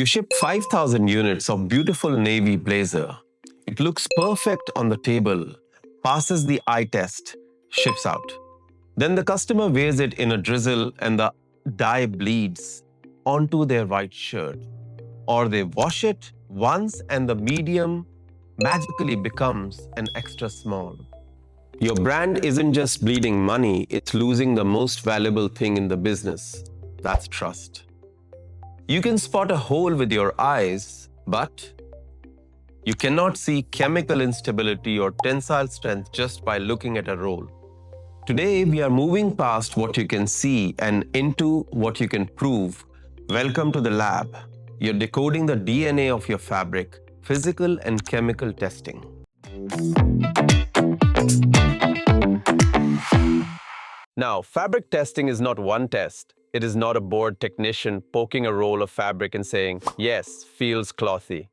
You ship 5,000 units of beautiful navy blazer. It looks perfect on the table, passes the eye test, ships out. Then the customer wears it in a drizzle and the dye bleeds onto their white shirt. Or they wash it once and the medium magically becomes an extra small. Your brand isn't just bleeding money, it's losing the most valuable thing in the business. That's trust. You can spot a hole with your eyes, but you cannot see chemical instability or tensile strength just by looking at a roll. Today, we are moving past what you can see and into what you can prove. Welcome to the lab. You're decoding the DNA of your fabric, physical and chemical testing. Now, fabric testing is not one test. It is not a bored technician poking a roll of fabric and saying, yes, feels clothy.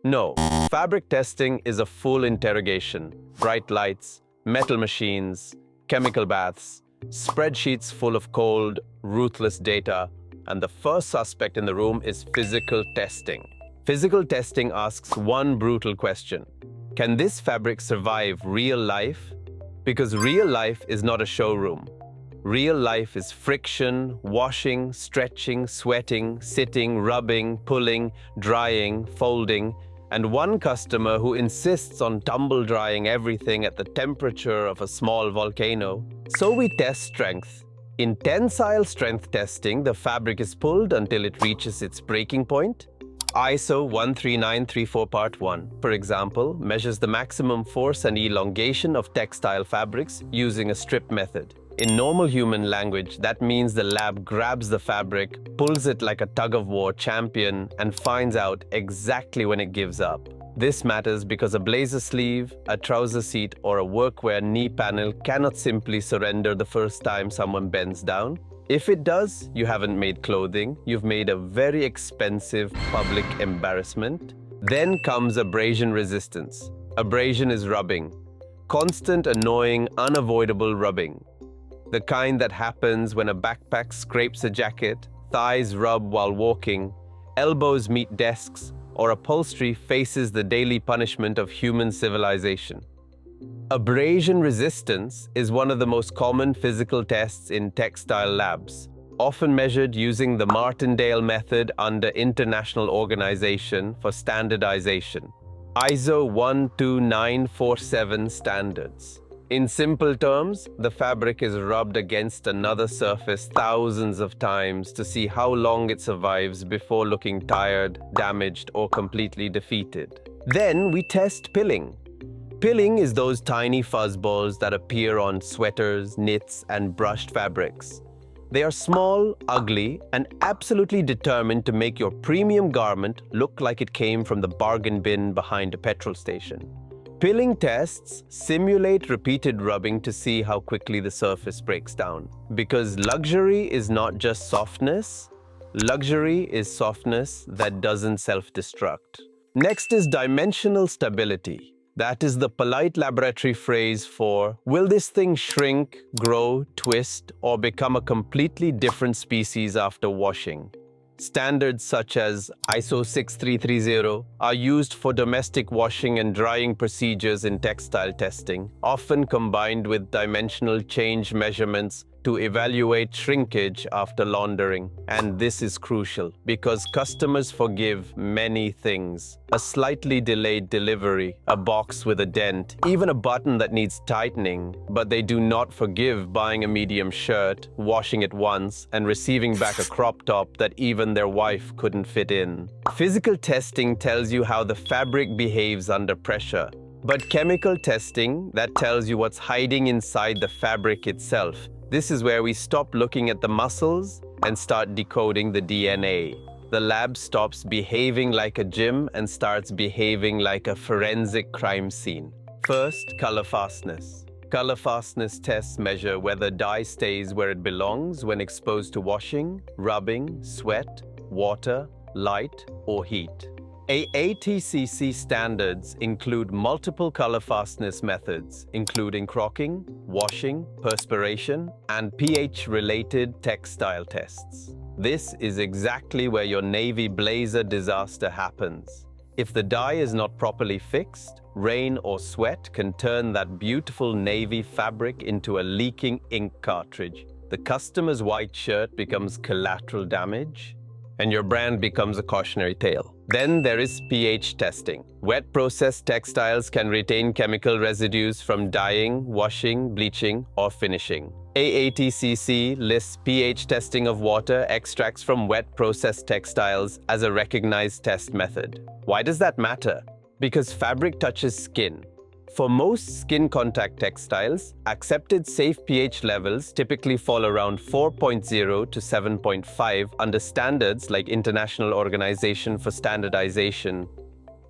No, fabric testing is a full interrogation. Bright lights, metal machines, chemical baths, spreadsheets full of cold, ruthless data, and the first suspect in the room is physical testing. Physical testing asks one brutal question. Can this fabric survive real life? Because real life is not a showroom. Real life is friction, washing, stretching, sweating, sitting, rubbing, pulling, drying, folding, and one customer who insists on tumble drying everything at the temperature of a small volcano. So we test strength. In tensile strength testing, the fabric is pulled until it reaches its breaking point. ISO 13934 Part 1, for example, measures the maximum force and elongation of textile fabrics using a strip method. In normal human language, that means the lab grabs the fabric, pulls it like a tug-of-war champion, and finds out exactly when it gives up. This matters because a blazer sleeve, a trouser seat, or a workwear knee panel cannot simply surrender the first time someone bends down. If it does, you haven't made clothing, you've made a very expensive public embarrassment. Then comes abrasion resistance. Abrasion is rubbing. Constant, annoying, unavoidable rubbing. The kind that happens when a backpack scrapes a jacket, thighs rub while walking, elbows meet desks, or upholstery faces the daily punishment of human civilization. Abrasion resistance is one of the most common physical tests in textile labs, often measured using the Martindale method under International Organization for Standardization, ISO 12947 standards. In simple terms, the fabric is rubbed against another surface thousands of times to see how long it survives before looking tired, damaged, or completely defeated. Then we test pilling. Pilling is those tiny fuzzballs that appear on sweaters, knits, and brushed fabrics. They are small, ugly, and absolutely determined to make your premium garment look like it came from the bargain bin behind a petrol station. Pilling tests simulate repeated rubbing to see how quickly the surface breaks down. Because luxury is not just softness, luxury is softness that doesn't self-destruct. Next is dimensional stability. That is the polite laboratory phrase for, will this thing shrink, grow, twist, or become a completely different species after washing? Standards such as ISO 6330 are used for domestic washing and drying procedures in textile testing, often combined with dimensional change measurements to evaluate shrinkage after laundering. And this is crucial because customers forgive many things. A slightly delayed delivery, a box with a dent, even a button that needs tightening, but they do not forgive buying a medium shirt, washing it once, and receiving back a crop top that even their wife couldn't fit in. Physical testing tells you how the fabric behaves under pressure, but chemical testing, that tells you what's hiding inside the fabric itself. This is where we stop looking at the muscles and start decoding the DNA. The lab stops behaving like a gym and starts behaving like a forensic crime scene. First, colorfastness. Colorfastness tests measure whether dye stays where it belongs when exposed to washing, rubbing, sweat, water, light, or heat. ATCC standards include multiple colorfastness methods, including crocking, washing, perspiration, and pH-related textile tests. This is exactly where your navy blazer disaster happens. If the dye is not properly fixed, rain or sweat can turn that beautiful navy fabric into a leaking ink cartridge. The customer's white shirt becomes collateral damage, and your brand becomes a cautionary tale. Then there is pH testing. Wet processed textiles can retain chemical residues from dyeing, washing, bleaching, or finishing. AATCC lists pH testing of water extracts from wet processed textiles as a recognized test method. Why does that matter? Because fabric touches skin. For most skin contact textiles, accepted safe pH levels typically fall around 4.0 to 7.5 under standards like International Organization for Standardization,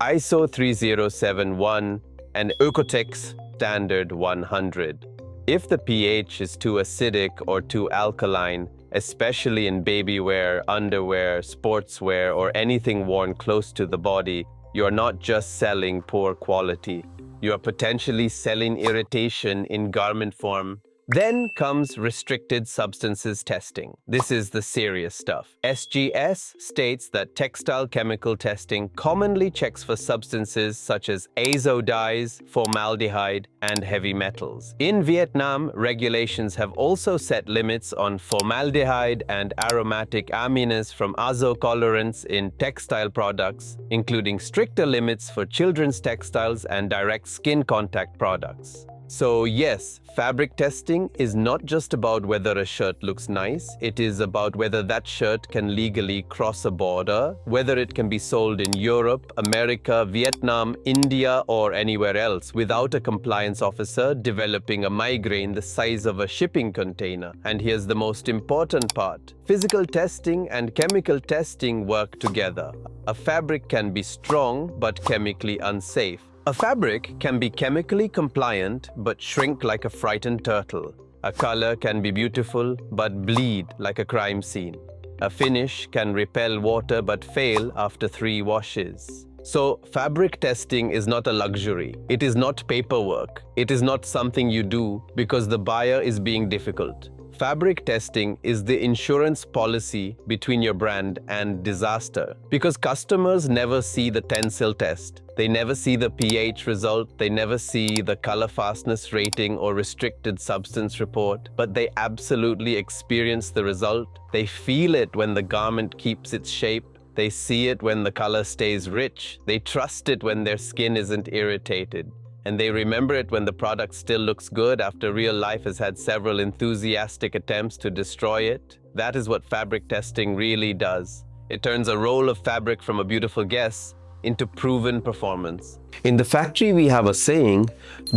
ISO 3071, and Oeko-Tex Standard 100. If the pH is too acidic or too alkaline, especially in baby wear, underwear, sportswear, or anything worn close to the body, you are not just selling poor quality. You are potentially selling irritation in garment form. Then comes restricted substances testing. This is the serious stuff. SGS states that textile chemical testing commonly checks for substances such as azo dyes, formaldehyde, and heavy metals. In Vietnam, regulations have also set limits on formaldehyde and aromatic amines from azo colorants in textile products, including stricter limits for children's textiles and direct skin contact products. So yes, fabric testing is not just about whether a shirt looks nice, it is about whether that shirt can legally cross a border, whether it can be sold in Europe, America, Vietnam, India, or anywhere else without a compliance officer developing a migraine the size of a shipping container. And here's the most important part. Physical testing and chemical testing work together. A fabric can be strong but chemically unsafe. A fabric can be chemically compliant but shrink like a frightened turtle. A color can be beautiful but bleed like a crime scene. A finish can repel water but fail after 3 washes. So, fabric testing is not a luxury. It is not paperwork. It is not something you do because the buyer is being difficult. Fabric testing is the insurance policy between your brand and disaster. Because customers never see the tensile test. They never see the pH result. They never see the Colorfastness rating or restricted substance report. But they absolutely experience the result. They feel it when the garment keeps its shape. They see it when the color stays rich. They trust it when their skin isn't irritated. And they remember it when the product still looks good after real life has had several enthusiastic attempts to destroy it. That is what fabric testing really does. It turns a roll of fabric from a beautiful guess into proven performance. In the factory, we have a saying,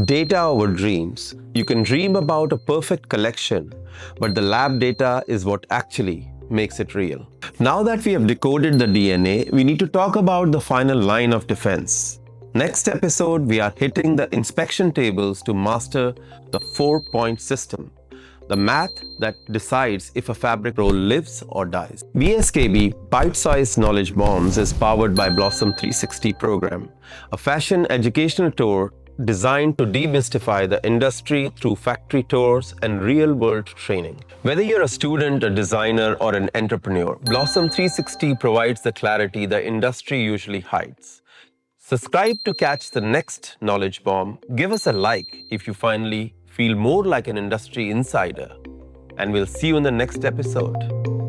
data over dreams. You can dream about a perfect collection, but the lab data is what actually makes it real. Now that we have decoded the DNA, we need to talk about the final line of defense. Next episode, we are hitting the inspection tables to master the 4-point system, the math that decides if a fabric roll lives or dies. BSKB Bite-Sized Knowledge Bombs is powered by Blossom 360 program, a fashion educational tour designed to demystify the industry through factory tours and real-world training. Whether you're a student, a designer, or an entrepreneur, Blossom 360 provides the clarity the industry usually hides. Subscribe to catch the next knowledge bomb. Give us a like if you finally feel more like an industry insider. And we'll see you in the next episode.